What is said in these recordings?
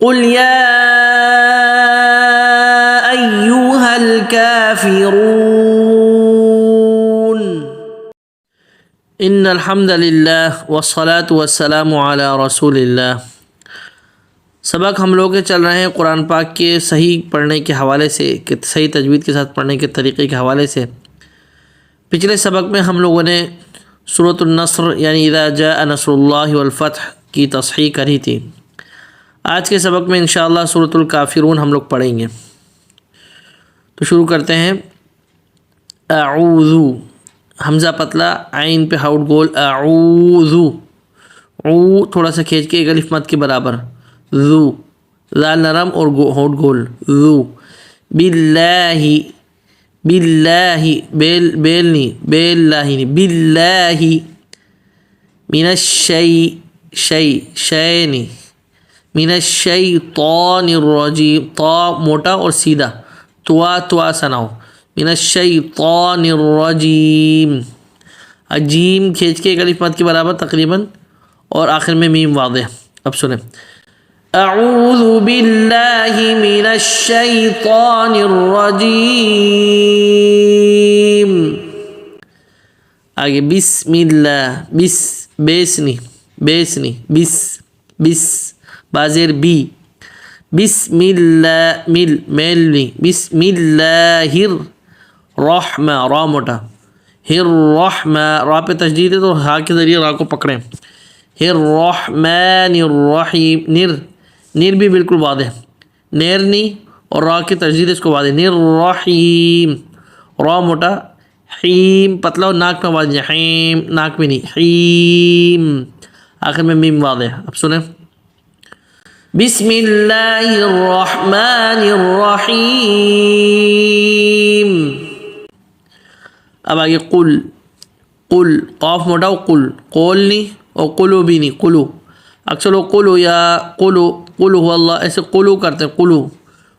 قل یا ایھا الکافرون ان الحمد للہ والصلاة والسلام علی رسول اللہ۔ سبق ہم لوگ چل رہے ہیں قرآن پاک کے صحیح پڑھنے کے حوالے سے، کہ صحیح تجوید کے ساتھ پڑھنے کے طریقے کے حوالے سے۔ پچھلے سبق میں ہم لوگوں نے سورۃ النصر یعنی اذا جاء نصر اللہ والفتح کی تصحیح کری تھی۔ آج کے سبق میں انشاءاللہ سورۃ الکافرون ہم لوگ پڑھیں گے۔ تو شروع کرتے ہیں۔ اعوذ، حمزہ پتلا، عین پہ ہاؤٹ گول، اعوذ، او تھوڑا سا کھینچ کے ایک الف مد کے برابر، ذو، ذال نرم اور ہاؤٹ گول، ذو، باللہ، باللہ، بیل نہیں، باللہ نہیں، باللہ، من الشیء، شیء نہیں، من الشیطان الرجیم، طا موٹا اور سیدھا، توا سناؤ، من الشیطان الرجیم، جیم کھینچ کے ایک الف مد کے برابر تقریباً، اور آخر میں میم واضح۔ اب سنیں، اعوذ باللہ من الشیطان الرجیم، آگے بسم اللہ، بیس نہیں، بس بازیر بی، بسم اللہ، میل نہیں، بسم اللہ الرحمن، را موٹا، الرحمن، را پہ تشدید ہے تو ہا کے ذریعے را کو پکڑیں، الرحمن الرحیم، نیر بھی بالکل واضح، نیر نہیں اور را کی تشدید اس کو واضح، الرحیم، را موٹا، حیم پتلا اور ناک میں واضح، حیم ناک میں نہیں، حیم، آخر میں میم واضح۔ اب سنیں، بسم اللہ الرحمن الرحیم، اب آگے قل، قاف موٹا و قول نہیں اور قلو بھی نہیں، قلو، اکثر لوگ قلو یا قلو هو اللہ ایسے قلو کرتے ہیں، قلو،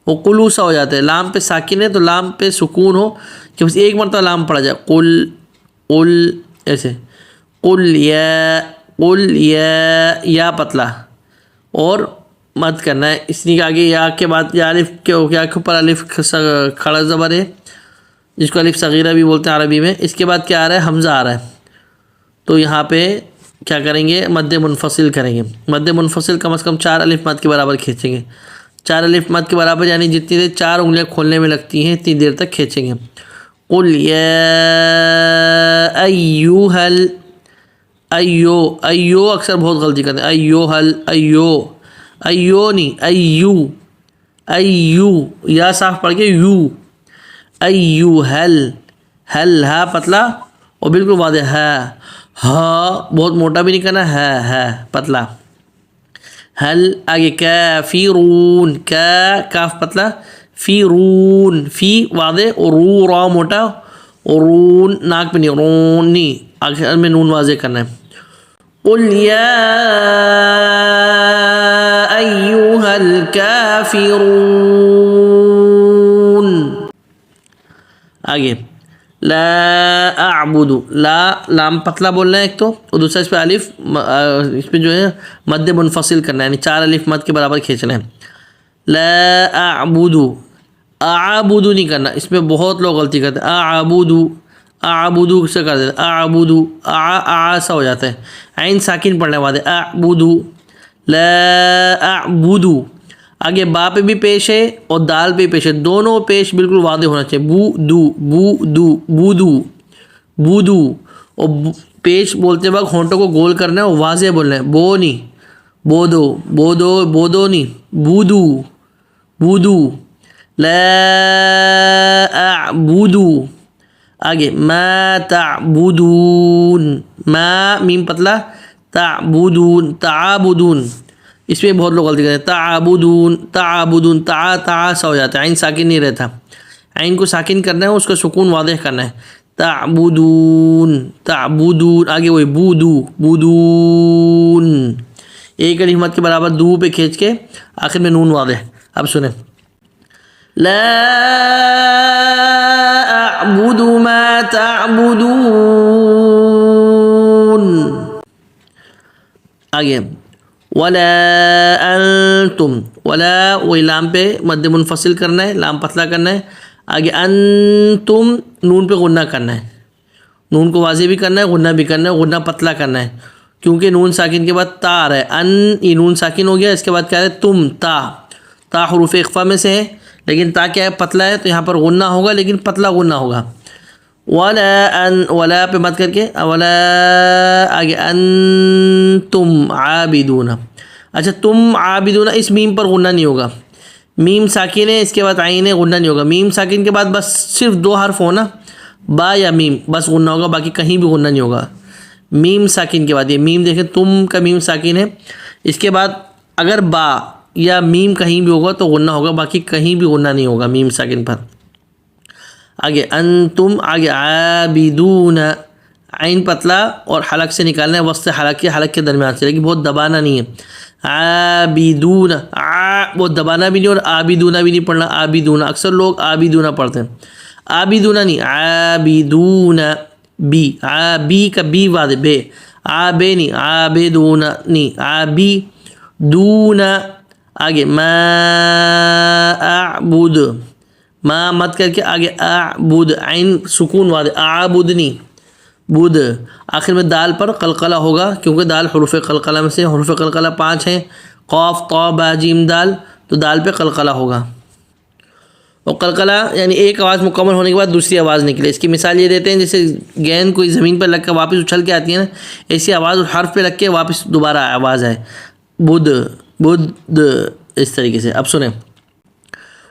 وہ قلو سا ہو جاتا ہے، لام پہ ساکن ہے تو لام پہ سکون ہو کہ بس ایک مرتبہ لام پڑا جائے، قل ایسے، قل یا پتلا اور مد کرنا ہے، اس لیے آگے یا کے بعد یا الف کے اوپر الف کھڑا زبر ہے جس کو الف صغیرہ بھی بولتے ہیں عربی میں، اس کے بعد کیا آ رہا ہے، حمزہ آ رہا ہے، تو یہاں پہ کیا کریں گے، مد منفصل کریں گے، مد منفصل کم از کم 4 الف مد کے برابر کھینچیں گے، 4 الف مد کے برابر یعنی جتنی دیر 4 انگلیاں کھولنے میں لگتی ہیں اتنی دیر تک کھینچیں گے۔ قل یا ایھا ایو اکثر بہت غلطی کرتے ہیں، ایو نہیں، ایو یا صاف پڑھ کے یو، ایھا، ہل ہا پتلا اور بالکل واضح، ہا بہت موٹا بھی نہیں کرنا، ہے پتلا، ہل، آگے کافرون، کاف پتلا، فیرون، فی واضح اور را موٹا اور رون ناک پہ نہیں، رون نہیں، آخر میں نون واضح کرنا ہے۔ قل یا ایھا الکافرون، آگے لا اعبد، لام پتلا بولنا ہے ایک تو، اور دوسرا اس پہ الف، اس پہ جو ہے مد منفصل کرنا ہے، یعنی 4 الف مد کے برابر کھینچنا ہے۔ لا اعبد، اعبد نہیں کرنا، اس میں بہت لوگ غلطی کرتے ہیں، اعبد سے کر دیتے ہیں، اعبد سا ہو جاتا ہے، عین ساکن پڑھنے والے، اعبد، لا اعبد، آگے با پہ بھی پیش ہے اور دال پہ پیش ہے، دونوں پیش بالکل واضح ہونا چاہیے، بودو، اور پیش بولتے وقت ہونٹوں کو گول کرنا ہے اور واضح بولنا ہے، بو نہیں، بودو نہیں، بودو، لا اعبد، آگے ما تعبدون، ما میم پتلا، تعبدون، اس میں بہت لوگ غلطی کرتے ہیں، تعبدون، تا سا ہو جاتا ہے، عین ساکن نہیں رہتا، عین کو ساکن کرنا ہے، اس کا سکون واضح کرنا ہے، تعبدون، آگے وہی بودون، ایک الف مد کے برابر دو پہ کھینچ کے آخر میں نون واضح۔ اب سنیں، لا اعبد ما تعبدون، آگے ولا انتم ولا وہی لام پہ مد منفصل کرنا ہے, لام پتلا کرنا ہے. آگے انتم نون پہ غنہ کرنا ہے, نون کو واضح بھی کرنا ہے, غنہ بھی کرنا ہے, غنہ پتلا کرنا ہے کیونکہ نون ساکن کے بعد تا آ رہا ہے. یہ نون ساکن ہو گیا, اس کے بعد کیا ہے تم, تا حروف اخفا میں سے ہے لیکن تا کیا ہے پتلا ہے, تو یہاں پر غنہ ہوگا لیکن پتلا غنہ ہوگا. ولا پہ مت کر کے ولا آگے انتم عابدون. اچھا تم عابدون, اس میم پر غنہ نہیں ہوگا, میم ساکن ہے اس کے بعد عین ہے, غنہ نہیں ہوگا. میم ساکن کے بعد بس صرف دو حرف ہونا, با یا میم, بس غنہ ہوگا, باقی کہیں بھی غنہ نہیں ہوگا. میم ساکن کے بعد یہ میم دیکھیں تم کا میم ساکن ہے, اس کے بعد اگر با یا میم کہیں بھی ہوگا تو غنہ ہوگا, باقی کہیں بھی غنہ نہیں ہوگا میم ساکن پر. آگے انتم, آگے عابدون, عین پتلا اور حلق سے نکالنا ہے, وسط حلق کے درمیان سے, لیکن بہت دبانا نہیں ہے. عابدون, بہت دبانا بھی نہیں اور عابدون بھی نہیں پڑھنا. عابدون اکثر لوگ عابدون پڑھتے ہیں, عابدون نہیں, عابدون. بی کا بی واضح, بے, بے نہیں, عابدون نہیں, عابدون. آگے ما اعبد, ما مت کر کے آگے اعبد, عین سکون واضح, اعبدنی, بود. آخر میں دال پر قلقلہ ہوگا کیونکہ دال حروف قلقلہ میں سے, حروف قلقلہ 5 ہیں, قاف طا با جیم دال, تو دال پہ قلقلہ ہوگا. اور قلقلہ یعنی ایک آواز مکمل ہونے کے بعد دوسری آواز نکلے. اس کی مثال یہ دیتے ہیں جیسے گیند کوئی زمین پر لگ کر واپس اچھل کے آتی ہے نا, ایسی آواز اس حرف پہ لگ کے واپس دوبارہ آواز ہے, بدھ بدھ, اس طریقے سے. اب سنیں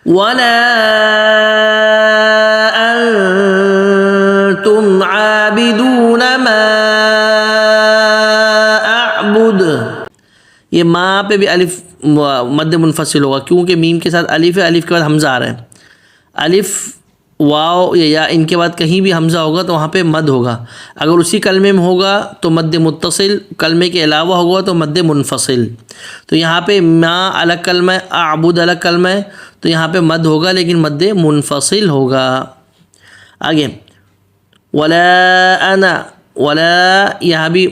وَلَا أَنْتُمْ عَابِدُونَ مَا أَعْبُدُ. یہ ماں پہ بھی الف مد منفصل ہوگا کیونکہ میم کے ساتھ الف ہے, الف کے بعد حمزہ آ رہا ہے. الف واو یا ان کے بعد کہیں بھی حمزہ ہوگا تو وہاں پہ مد ہوگا. اگر اسی کلمے میں ہوگا تو مد متصل, کلمے کے علاوہ ہوگا تو مد منفصل. تو یہاں پہ ما الگ کلمہ ہے, اعبد الگ کلمہ ہے, تو یہاں پہ مد ہوگا لیکن مد منفصل ہوگا. آگے ولا انا, ولا یہاں بھی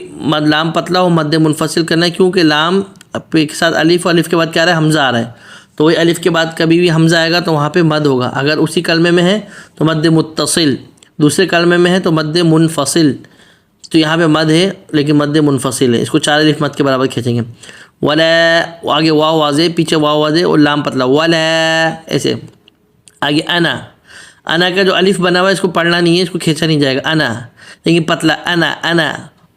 لام پتلا ہو, مد منفصل کرنا ہے کیونکہ لام کے ساتھ الف, الف کے بعد کیا آ رہا ہے حمزہ آ رہا ہے, تو وہی الف کے بعد کبھی بھی حمزہ آئے گا تو وہاں پہ مد ہوگا. اگر اسی کلمے میں ہے تو مد متصل, دوسرے کلمے میں ہے تو مد منفصل, تو یہاں پہ مد ہے لیکن مد منفصل ہے. اس کو 4 الف مد کے برابر کھینچیں گے. ولا, آگے واو واضح, پیچھے واو واضح اور لام پتلا, ولا ایسے. آگے انا, انا کا جو الف بنا ہوا ہے اس کو پڑھنا نہیں ہے, اس کو کھینچا نہیں جائے گا, انا, لیکن پتلا انا, انا,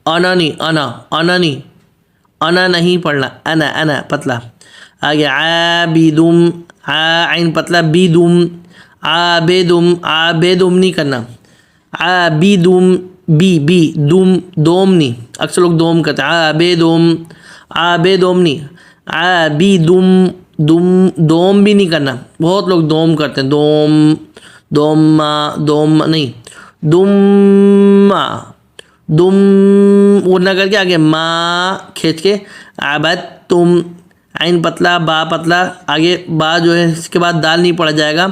انا نہیں, انا, انا نہیں, انا نہیں پڑھنا, انا, انا پتلا. آگے عابدم, عین پتلا, بیدم, عابدم, عابدم نہیں کرنا, عابدم, بی دوم, دوم نہیں, اکثر لوگ دوم کرتے ہیں, عابدم, عابدم نہیں, عابدم, دوم بھی نہیں کرنا, بہت لوگ دوم کرتے ہیں, دوم نہیں, دم غنہ کر کے آگے ما کھینچ کے, عبدتم, عین پتلا, با پتلا, آگے با جو ہے اس کے بعد دال نہیں پڑا جائے گا,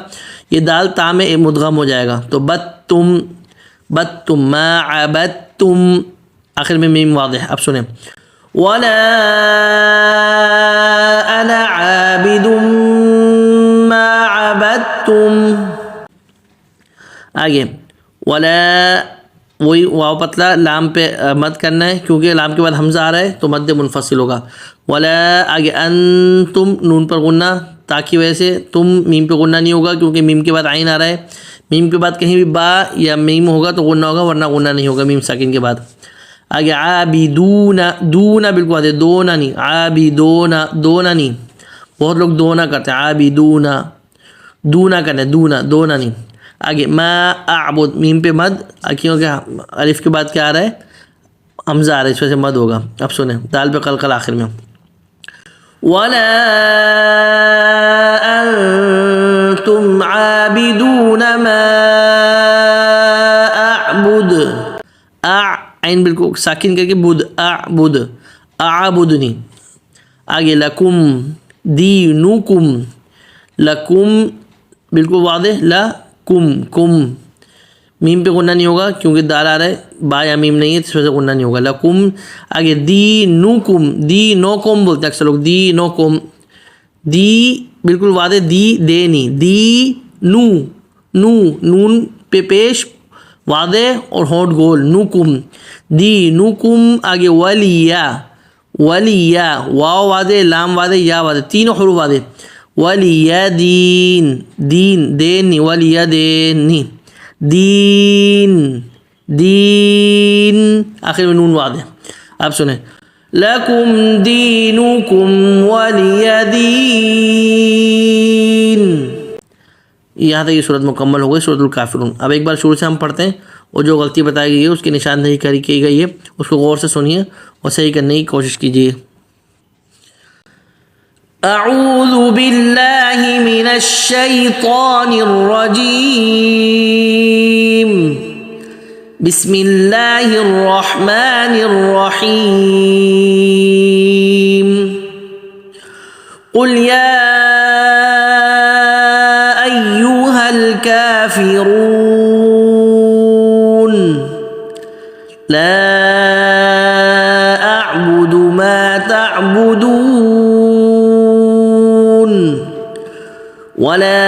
یہ دال تا میں مدغم ہو جائے گا, تو بدتم, ما عبدتم, آخر میں میم واضح. اب سنیں وَلَا أَنَا عَابِدٌ مَا عَبَدتُّمْ. آگے وَلَا, وہی واو پتلا, لام پہ مد کرنا ہے کیونکہ لام کے بعد حمزہ آ رہا ہے تو مد منفصل ہوگا. وَلَا, آگے انتم, نون پر غنہ, تا کی وجہ سے تم میم پہ غنہ نہیں ہوگا کیونکہ میم کے بعد عین آ رہا ہے. میم کے بعد کہیں بھی با یا میم ہوگا تو غنہ ہوگا, ورنہ غنہ نہیں ہوگا میم ساکن کے بعد. آگے عابدون, دونا بالکل آتے, دونا نہیں, عابدونا, دونا نہیں, بہت لوگ دونا کرتے ہیں, عابدونا, دونا کرنا ہے, دونا نہیں. آگے ما اعبد, میم پہ مد کیونکہ الف کے بعد کیا آ رہا ہے حمزہ آ رہا ہے, اس وجہ سے مد ہوگا. اب سنیں دال پہ قلقلہ آخر میں. وَلَا أَنْتُمْ عَابِدُونَ مَا أَعْبُدُ. عین بالکل ساکن کر کے بود, اعبد, اعبدنی. آگے لکم, دینکم, لکم بالکل واضح, لکم, کم میم پہ غنہ نہیں ہوگا کیونکہ دال آ رہا ہے، با یا میم نہیں ہے، اس وجہ سے غنہ نہیں ہوگا. لکم آگے دینکم، دینکم بولتے ہیں اکثر لوگ، دینکم، دی بالکل واضح، دی دے نہیں، دی نو، نون پہ پیش واضح اور ہونٹ گول، نوکم، دینکم. آگے ولیہ، ولیہ، واو واضح، لام واضح، یا واضح، تینوں حروف واضح. ولیہ دین، دین دین نہیں، ولیہ دین نہیں، دین، دین آخر میں نون واضح. آپ سنیں لکم دینکم ولی دین. یہاں تک یہ صورت مکمل ہو گئی، سورۃ الکافرون. اب ایک بار شروع سے ہم پڑھتے ہیں اور جو غلطی بتائی گئی ہے اس کی نشاندہی کی گئی ہے اس کو غور سے سنیے اور صحیح کرنے کی کوشش کیجیے. اعوذ باللہ من الشیطان الرجیم، بسم اللہ الرحمن الرحیم. قل یا ایہا الکافرون لا اعبد ما تعبدون ولا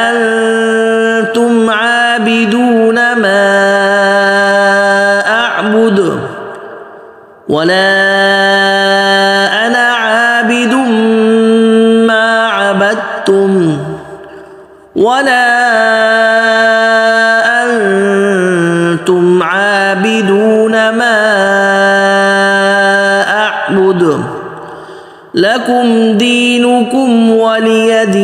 انتم عابدون ما اعبد ولا انا عابد ما عبدتم ولا انتم عابدون ما اعبد لکم دینکم ولی دین.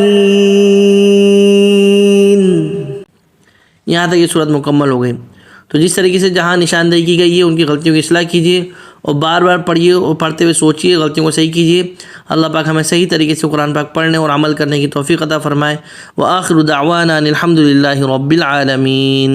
یہاں تک یہ صورت مکمل ہو گئی. تو جس طریقے سے جہاں نشاندہی کی گئی ہے ان کی غلطیوں کی اصلاح کیجیے اور بار بار پڑھیے اور پڑھتے ہوئے سوچیے، غلطیوں کو صحیح کیجیے. اللہ پاک ہمیں صحیح طریقے سے قرآن پاک پڑھنے اور عمل کرنے کی توفیق عطا فرمائے. وآخر دعوانا ان الحمد للہ رب العالمین.